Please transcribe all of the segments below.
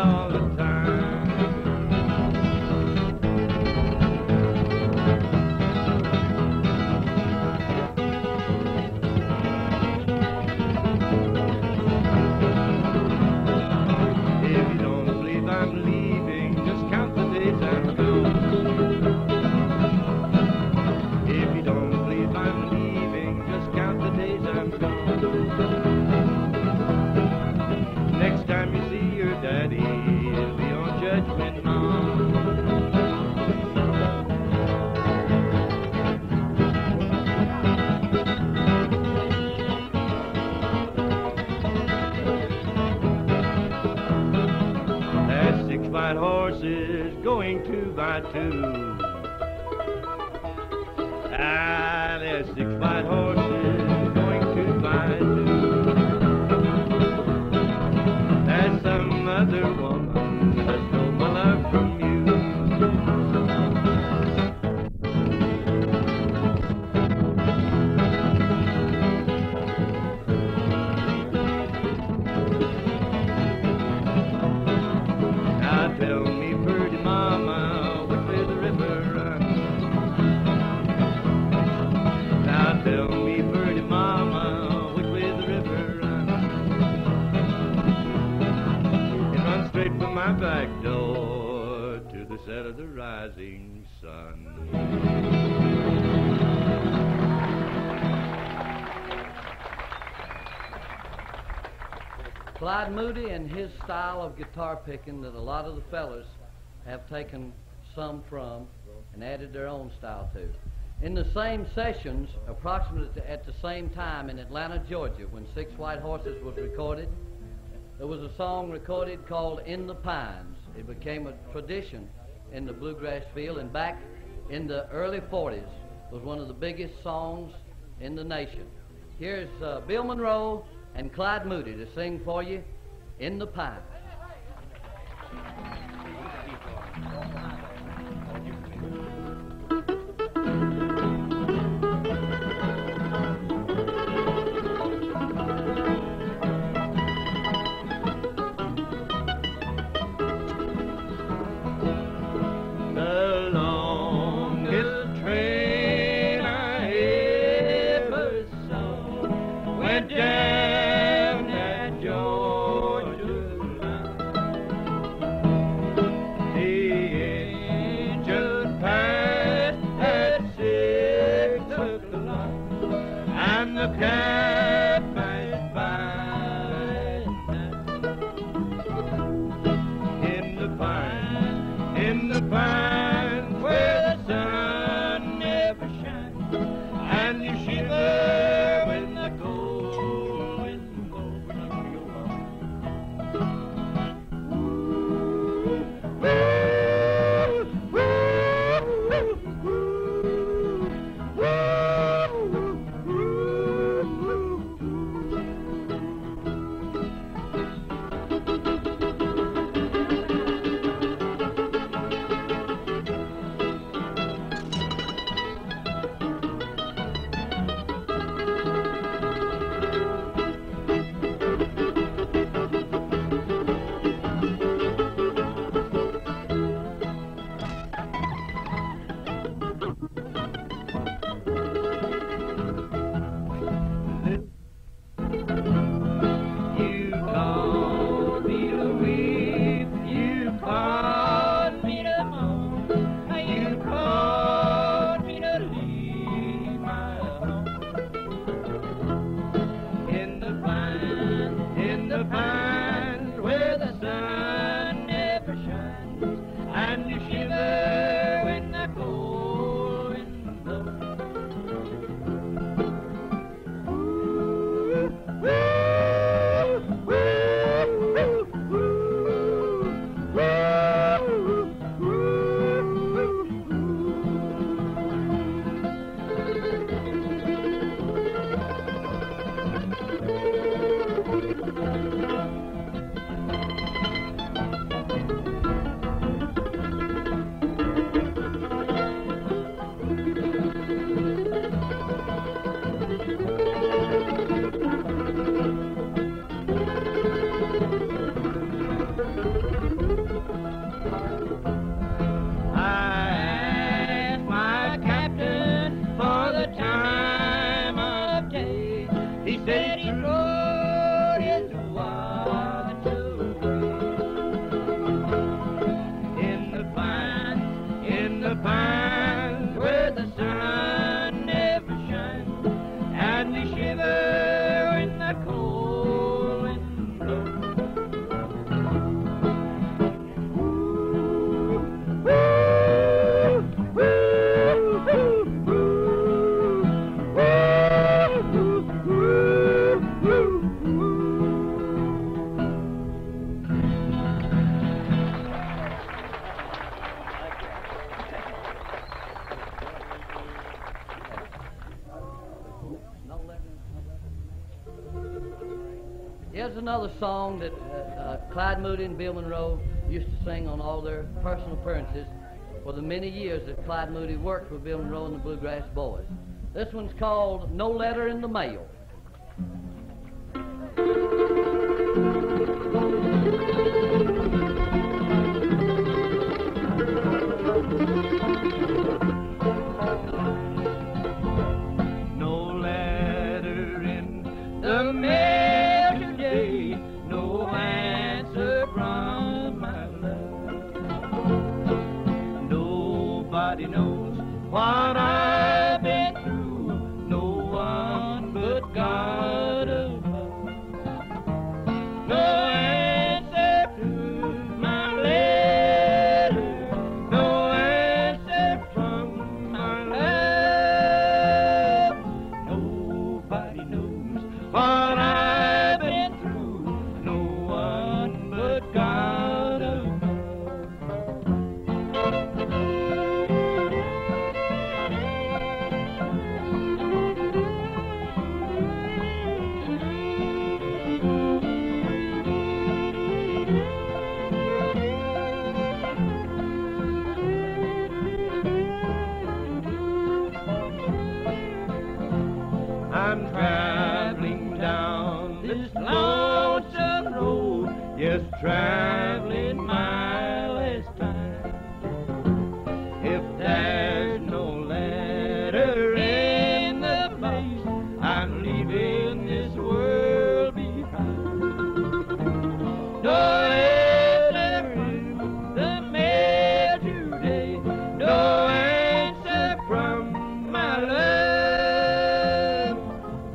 all the time. If you don't believe I'm leaving, just count the days I'm gone. If you don't believe I'm leaving, just count the days I'm gone. Next time you see your daddy, he'll be on Judgment Mountain. There's 6 white horses going 2 by 2. Ah, there's 6 white horses going 2 by 2. There's some other woman that stole my love from you. Now tell me, pretty mama, which way the river runs. Now tell me, pretty mama, which way the river runs. It runs straight from my back door to the set of the rising sun. Clyde Moody and his style of guitar picking that a lot of the fellas have taken some from and added their own style to. In the same sessions, approximately at the same time in Atlanta, Georgia, when 6 White Horses was recorded, there was a song recorded called In the Pines. It became a tradition in the bluegrass field, and back in the early 40s was one of the biggest songs in the nation. Here's Bill Monroe and Clyde Moody to sing for you, In the Pines. The longest train I ever saw went down that Georgia line. another song that Clyde Moody and Bill Monroe used to sing on all their personal appearances for the many years that Clyde Moody worked with Bill Monroe and the Bluegrass Boys. This one's called No Letter in the Mail. No letter in the mail today, no answer from my love. Nobody knows what I've been through, no one but God above. No answer to my letter, no answer from my love. Nobody knows what I've been through, no one but God above. I'm traveling down this lonesome road, yes, traveling my last time. If there's no letter in the place, I'm leaving this world behind. No letter in the mail today, no answer from my love.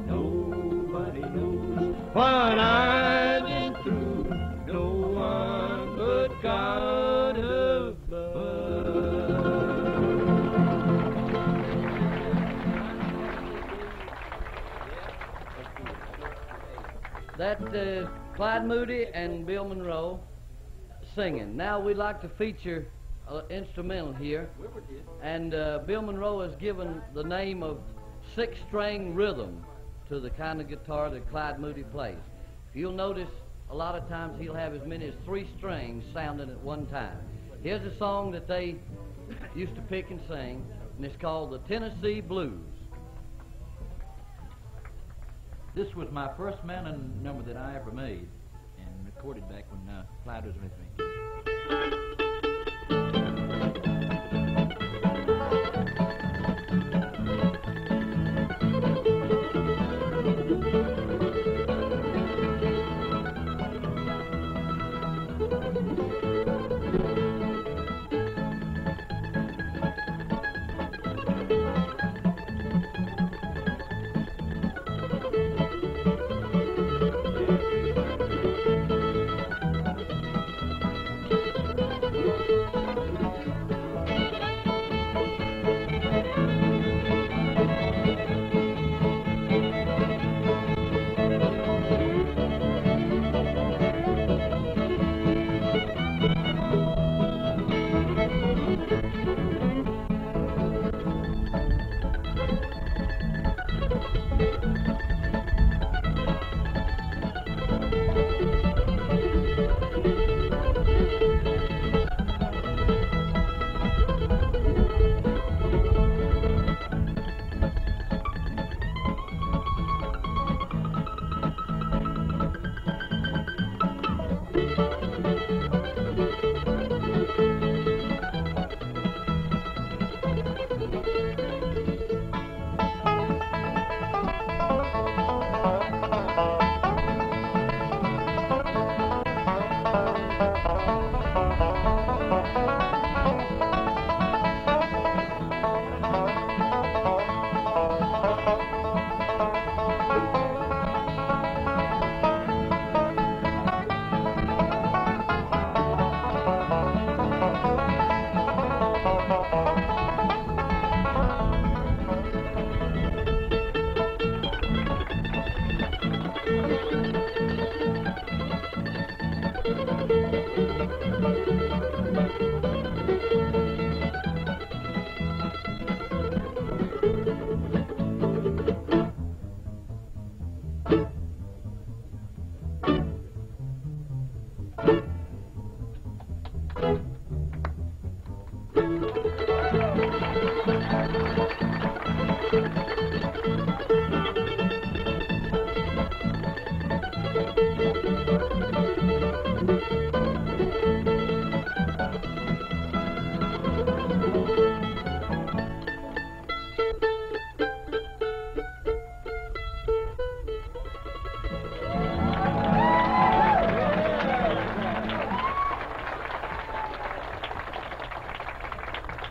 Nobody knows what I've been through, no one but God above. That Clyde Moody and Bill Monroe singing. Now we'd like to feature an instrumental here, and Bill Monroe has given the name of six-string rhythm to the kind of guitar that Clyde Moody plays. If you'll notice, a lot of times he'll have as many as 3 strings sounding at one time. Here's a song that they used to pick and sing, and it's called the Tennessee Blues. This was my first mountain number that I ever made and recorded back when Clyde was with me.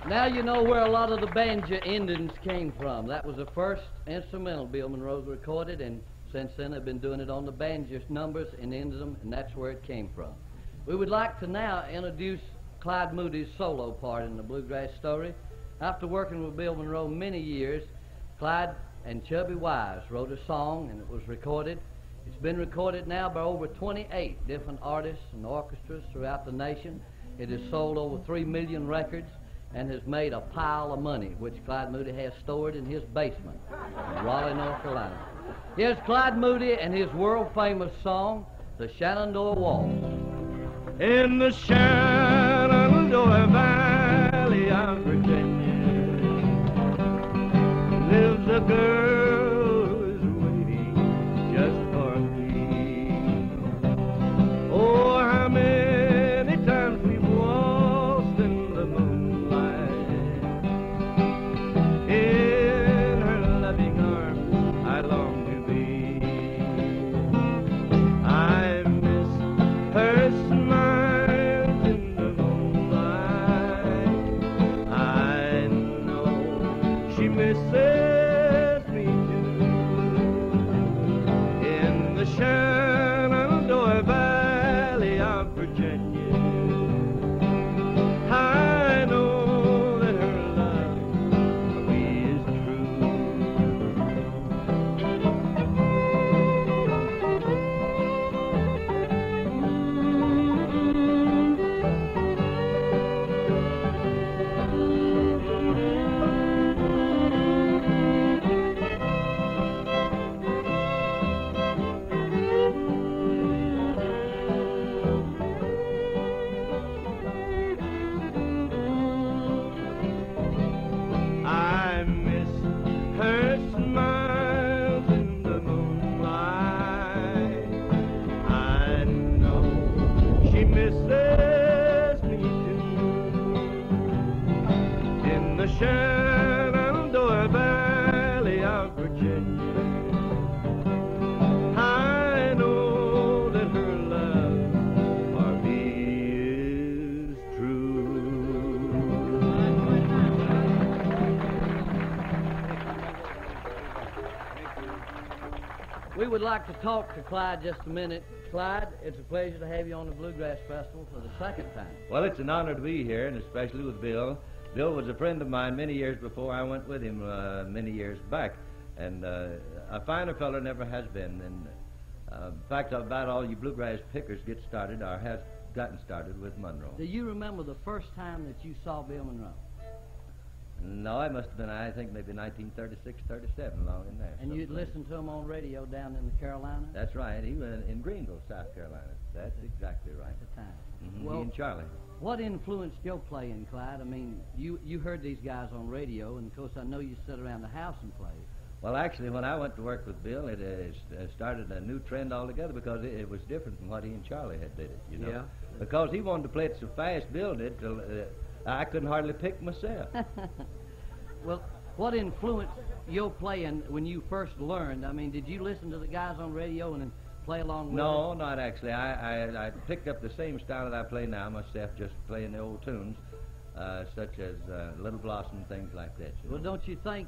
Now you know where a lot of the banjo endings came from. That was the first instrumental Bill Monroe's recorded, and since then they've been doing it on the banjo numbers and ended them, and that's where it came from. We would like to now introduce Clyde Moody's solo part in the Bluegrass story. After working with Bill Monroe many years, Clyde and Chubby Wise wrote a song, and it was recorded. It's been recorded now by over 28 different artists and orchestras throughout the nation. It has sold over 3 million records and has made a pile of money, which Clyde Moody has stored in his basement in Raleigh, North Carolina. Here's Clyde Moody and his world-famous song, the Shenandoah Waltz. In the Shenandoah Valley of Virginia lives a girl who's waiting just for me. Oh, how many times we've waltzed in the moonlight. In her loving arms I long to be. I miss her smile in the moonlight. I know she misses me too. In the Shenandoah Valley of Virginia, I know that her love for me is true. I miss her smiles in the moonlight. I know she misses me too. In the Shenandoah Valley of Virginia, I know that her love for me is true. We would like to talk to Clyde just a minute. Clyde, it's a pleasure to have you on the Bluegrass Festival for the second time. Well, it's an honor to be here, and especially with Bill. Bill was a friend of mine many years before I went with him many years back, and a finer fellow never has been. And in fact, about all you bluegrass pickers get started or have gotten started with Monroe. Do you remember the first time that you saw Bill Monroe? No, it must have been, I think, maybe 1936, 37, along in there. And you'd someplace. listen to him on radio down in the Carolinas That's right. He was in Greenville, South Carolina. That's exactly right. at the time? Mhm, Well, he and Charlie. What influenced your playing, Clyde? I mean, you heard these guys on radio, and of course I know you sit around the house and play. Well, actually, when I went to work with Bill, it started a new trend altogether because it was different from what he and Charlie had did it, you know. Yeah. Because he wanted to play it so fast, Bill did, till I couldn't hardly pick myself. Well, what influenced your playing when you first learned? I mean, did you listen to the guys on radio and then play along with No, them? not actually. I picked up the same style that I play now myself, just playing the old tunes, such as Little Blossom, things like that. You know. Well, don't you think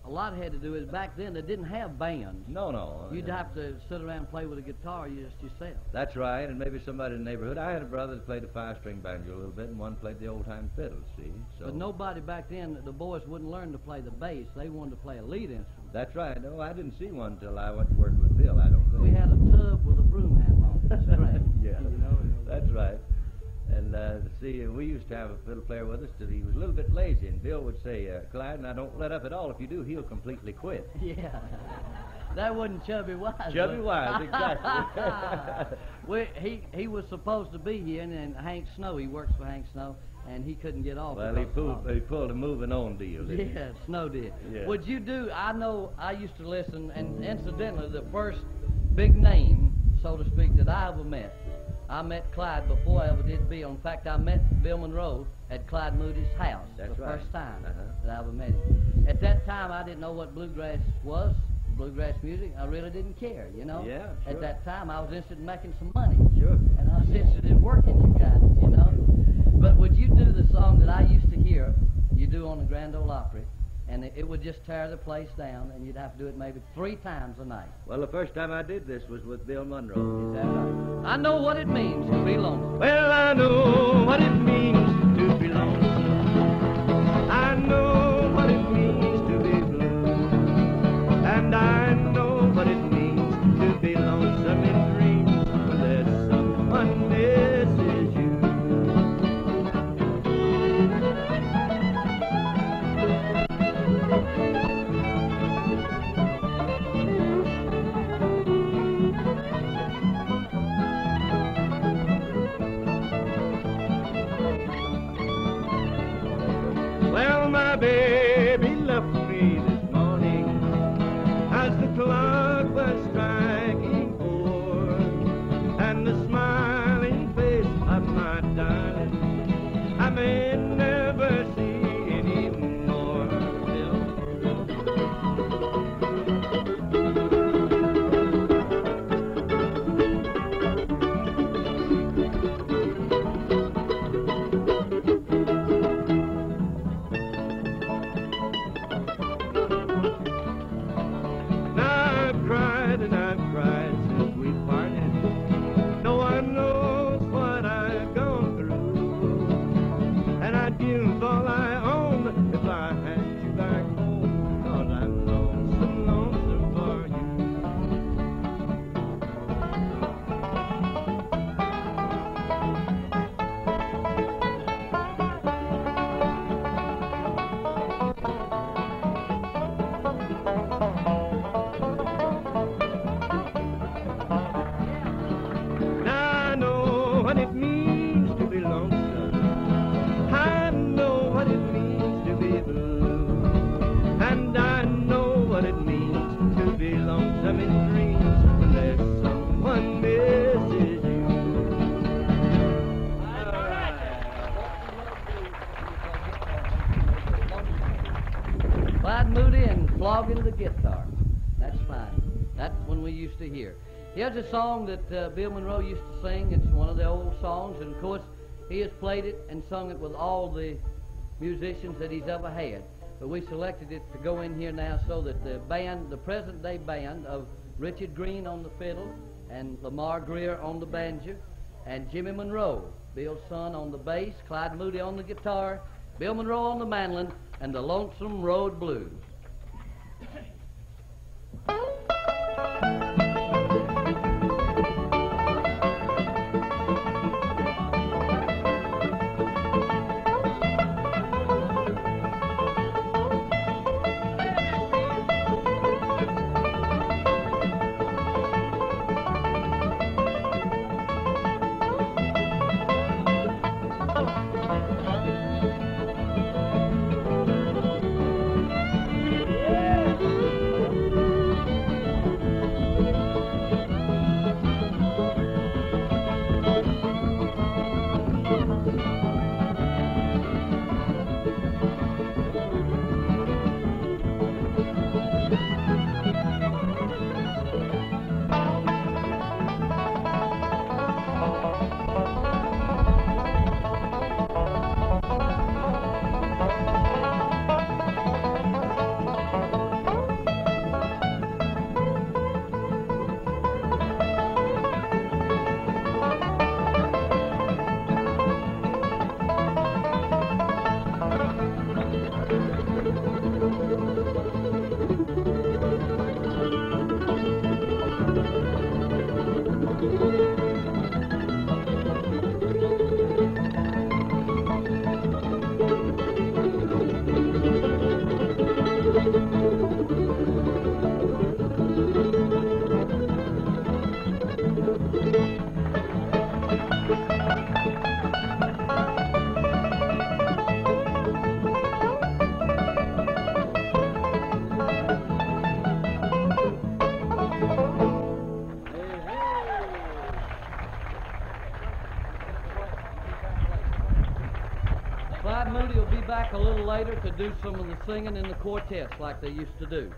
a lot had to do is back then they didn't have bands. No. You'd have to sit around and play with a guitar just yourself. That's right, and maybe somebody in the neighborhood. I had a brother that played the five-string banjo a little bit, and one played the old-time fiddle, see? So But nobody back then, the boys wouldn't learn to play the bass. They wanted to play a lead instrument. That's right. No, I didn't see one until I went to work with Bill, I don't think. We had a tub with a broom handle on it. That's right. Yeah, You know, that's right. And see, we used to have a fiddle player with us that he was a little bit lazy, and Bill would say, Clyde, now don't let up at all. If you do, he'll completely quit. Yeah. That wasn't Chubby Wise. Chubby Wise, exactly. Well, he was supposed to be here, and Hank Snow, he works for Hank Snow, and he couldn't get off. Well, he pulled a moving on deal, didn't he? Yeah, Snow did. Yeah. Would you do, I know I used to listen, and incidentally, the first big name, so to speak, that I ever met, I met Clyde before I ever did Bill. In fact, I met Bill Monroe at Clyde Moody's house. That's the right. First time Uh-huh. that I ever met him. At that time, I didn't know what bluegrass was, bluegrass music. I really didn't care, you know. Yeah, At sure. that time, I was interested in making some money. Sure. And I was interested in working you guys, you know. But would you do the song that I used to hear you do on the Grand Ole Opry, and it would just tear the place down, and you'd have to do it maybe 3 times a night? Well, the first time I did this was with Bill Monroe. Is that right? I know what it means to be lonesome. Well, I know what it means to be lonesome. I know what it means to be blue. And I know what it means to be lonesome in dreams when there's someone misses you. Well, my baby left me this morning as the clock was striking 4, and the smiling face of my darling I may never see anymore. And I've cried since we parted. No one knows what I've gone through, and I'd give all I own if I had you back home, 'cause I'm lonesome, lonesome for what it means to be lonesome. I know what it means to be blue. And I know what it means to be lonesome in dreams when there's someone misses you. Clyde Moody and flogging the guitar. That's fine. That's when we used to hear. Here's a song that Bill Monroe used to sing. It's one of the old songs, and of course, he has played it and sung it with all the musicians that he's ever had. But we selected it to go in here now so that the band, the present-day band of Richard Green on the fiddle and Lamar Greer on the banjo, and Jimmy Monroe, Bill's son, on the bass, Clyde Moody on the guitar, Bill Monroe on the mandolin, and the Lonesome Road Blues. Moody will be back a little later to do some of the singing in the quartets like they used to do.